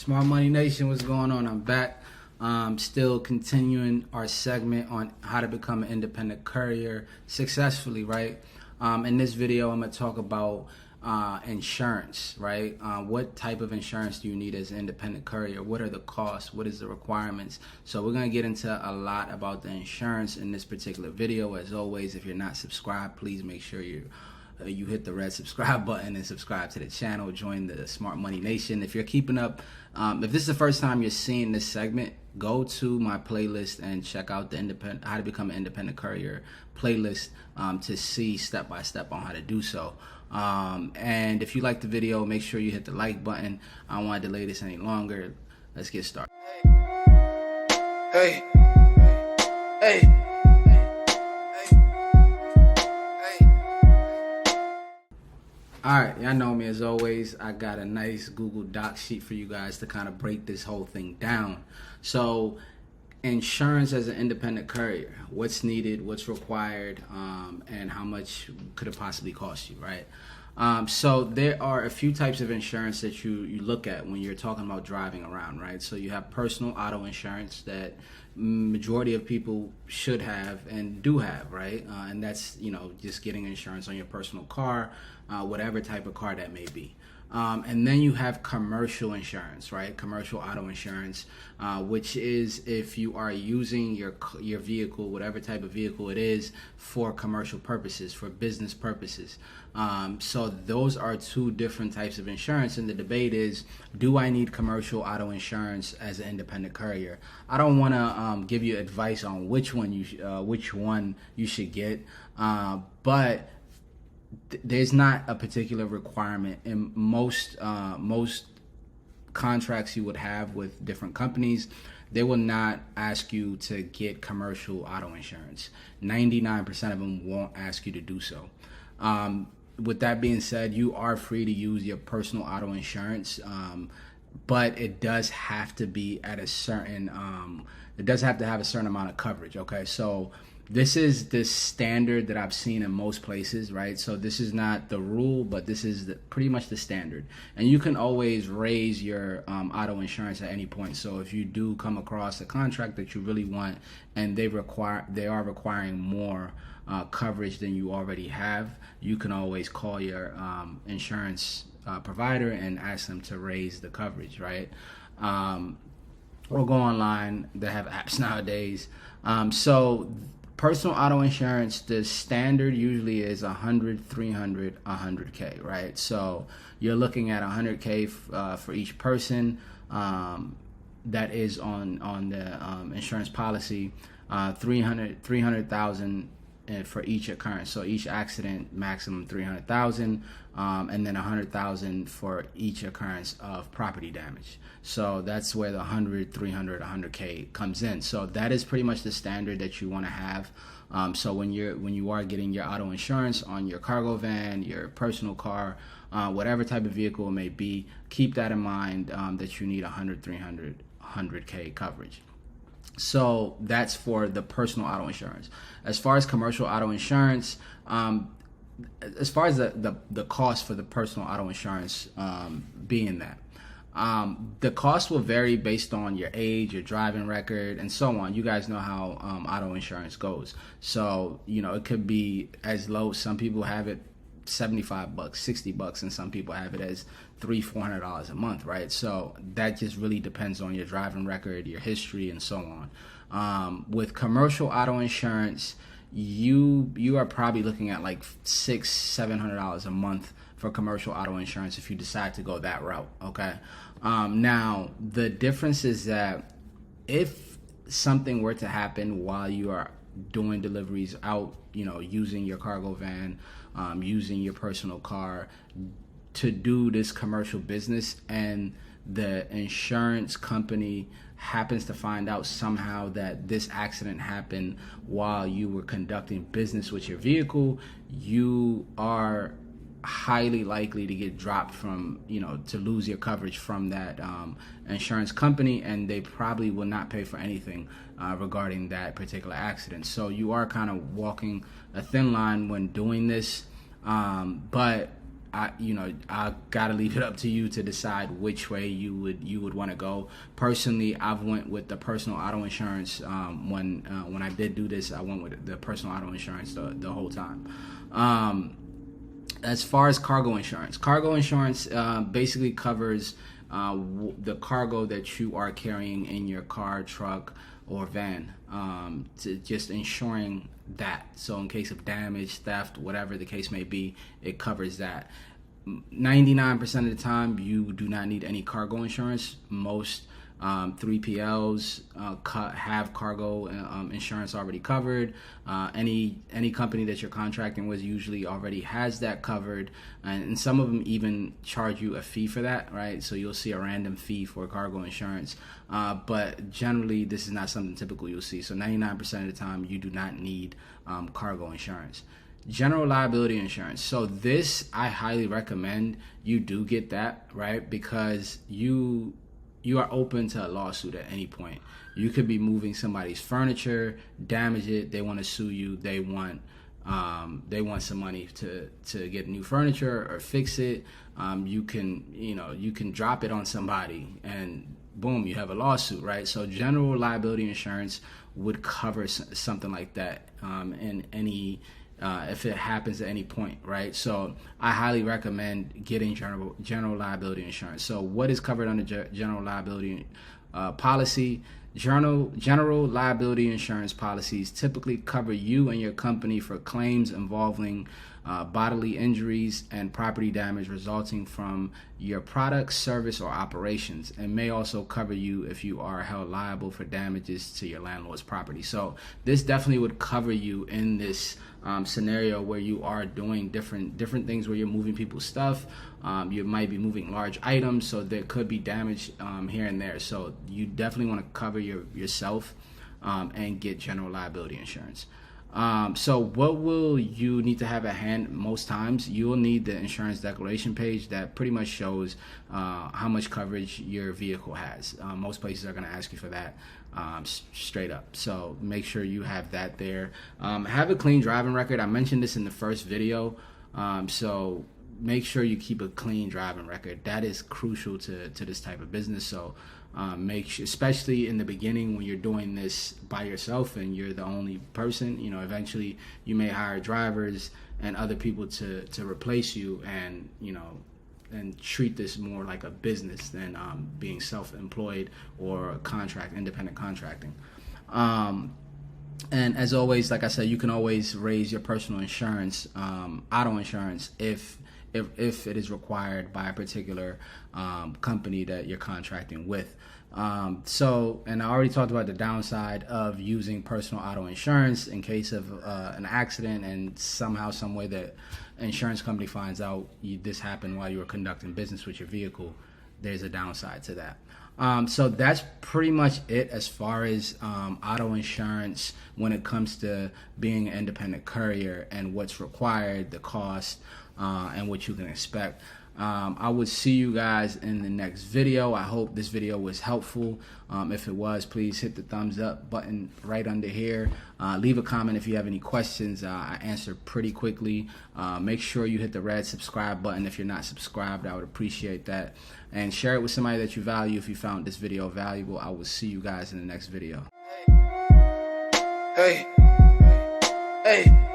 Smart Money Nation, what's going on? I'm back. Still continuing our segment on how to become an independent courier successfully, right? In this video, I'm going to talk about insurance, right? What type of insurance do you need as an independent courier? What are the costs? What is the requirements? So we're going to get into a lot about the insurance in this particular video. As always, if you're not subscribed, please make sure you hit the red subscribe button and subscribe to the channel. Join the Smart Money Nation. If you're keeping up, if this is the first time you're seeing this segment, go to my playlist and check out the how to become an independent courier playlist to see step by step on how to do so. And if you like the video, make sure you hit the like button. I don't want to delay this any longer. Let's get started. Hey, hey, hey. Alright, y'all know me as always. I got a nice Google Doc sheet for you guys to kind of break this whole thing down. So, insurance as an independent courier. What's needed, what's required, and how much could it possibly cost you, right? So there are a few types of insurance that you look at when you're talking about driving around, right? So you have personal auto insurance that majority of people should have and do have, right? And that's, just getting insurance on your personal car, whatever type of car that may be. And then you have commercial insurance, right? Commercial auto insurance, which is if you are using your vehicle, whatever type of vehicle it is, for commercial purposes, for business purposes. So those are two different types of insurance. And the debate is, do I need commercial auto insurance as an independent courier? I don't want to give you advice on which one you should get, but there's not a particular requirement in most contracts you would have with different companies. They will not ask you to get commercial auto insurance. 99% of them won't ask you to do so. With that being said, you are free to use your personal auto insurance, but it does have to be at a certain it does have to have a certain amount of coverage. Okay, so this is the standard that I've seen in most places, right? So this is not the rule, but this is pretty much the standard. And you can always raise your auto insurance at any point. So if you do come across a contract that you really want and they are requiring more coverage than you already have, you can always call your insurance provider and ask them to raise the coverage, right? Or go online. They have apps nowadays. So personal auto insurance, the standard usually is 100, 300, 100K, right? So you're looking at 100K for each person that is on the insurance policy, 300,000 for each occurrence. So each accident, maximum 300,000, and then 100,000 for each occurrence of property damage. So that's where the 100, 300, 100K comes in. So that is pretty much the standard that you want to have. So when you are getting your auto insurance on your cargo van, your personal car, whatever type of vehicle it may be, keep that in mind, that you need 100, 300, 100K coverage. So that's for the personal auto insurance. As far as commercial auto insurance, as far as the cost for the personal auto insurance being that, the cost will vary based on your age, your driving record, and so on. You guys know how auto insurance goes. So, it could be as low. Some people have it $75, $60, and some people have it as $300-$400 a month, right? So that just really depends on your driving record, your history, and so on. With commercial auto insurance, you are probably looking at like $600-$700 a month for commercial auto insurance if you decide to go that route. Okay. Now the difference is that if something were to happen while you are doing deliveries out, using your cargo van, using your personal car to do this commercial business, and the insurance company happens to find out somehow that this accident happened while you were conducting business with your vehicle, you are highly likely to get dropped from, to lose your coverage from that insurance company, and they probably will not pay for anything regarding that particular accident. So you are kind of walking a thin line when doing this, but I gotta leave it up to you to decide which way you would want to go. Personally, I've went with the personal auto insurance. When I did do this, I went with the personal auto insurance the whole time. As far as cargo insurance basically covers the cargo that you are carrying in your car, truck, or van, to just ensuring that. So in case of damage, theft, whatever the case may be, it covers that. 99% of the time, you do not need any cargo insurance. Most 3PLs have cargo insurance already covered. Any company that you're contracting with usually already has that covered, and some of them even charge you a fee for that, right? So you'll see a random fee for cargo insurance, but generally this is not something typical you'll see. So 99% of the time, you do not need cargo insurance. General liability insurance. So this, I highly recommend you do get that, right? Because you are open to a lawsuit at any point. You could be moving somebody's furniture, damage it, they want to sue you, they want some money to get new furniture or fix it. You can drop it on somebody and boom, you have a lawsuit, right? So general liability insurance would cover something like that in any if it happens at any point, right? So I highly recommend getting general liability insurance. So what is covered under general liability policy? General liability insurance policies typically cover you and your company for claims involving bodily injuries and property damage resulting from your product, service, or operations, and may also cover you if you are held liable for damages to your landlord's property. So this definitely would cover you in this scenario where you are doing different things, where you're moving people's stuff. You might be moving large items, so there could be damage here and there. So you definitely want to cover yourself and get general liability insurance. So what will you need to have at hand? Most times you'll need the insurance declaration page that pretty much shows how much coverage your vehicle has. Most places are going to ask you for that straight up. So make sure you have that there. Have a clean driving record. I mentioned this in the first video. So make sure you keep a clean driving record. That is crucial to this type of business. So make sure, especially in the beginning when you're doing this by yourself and you're the only person, eventually you may hire drivers and other people to replace you, and and treat this more like a business than being self-employed or independent contracting. And as always, like I said, you can always raise your personal insurance, auto insurance, if it is required by a particular company that you're contracting with. And I already talked about the downside of using personal auto insurance in case of an accident, and somehow, some way that insurance company finds out this happened while you were conducting business with your vehicle. There's a downside to that. So that's pretty much it as far as auto insurance when it comes to being an independent courier and what's required, the cost, and what you can expect. I would see you guys in the next video. I hope this video was helpful. If it was, please hit the thumbs up button right under here. Leave a comment if you have any questions. I answer pretty quickly. Make sure you hit the red subscribe button if you're not subscribed. I would appreciate that. And share it with somebody that you value if you found this video valuable. I will see you guys in the next video. Hey, hey.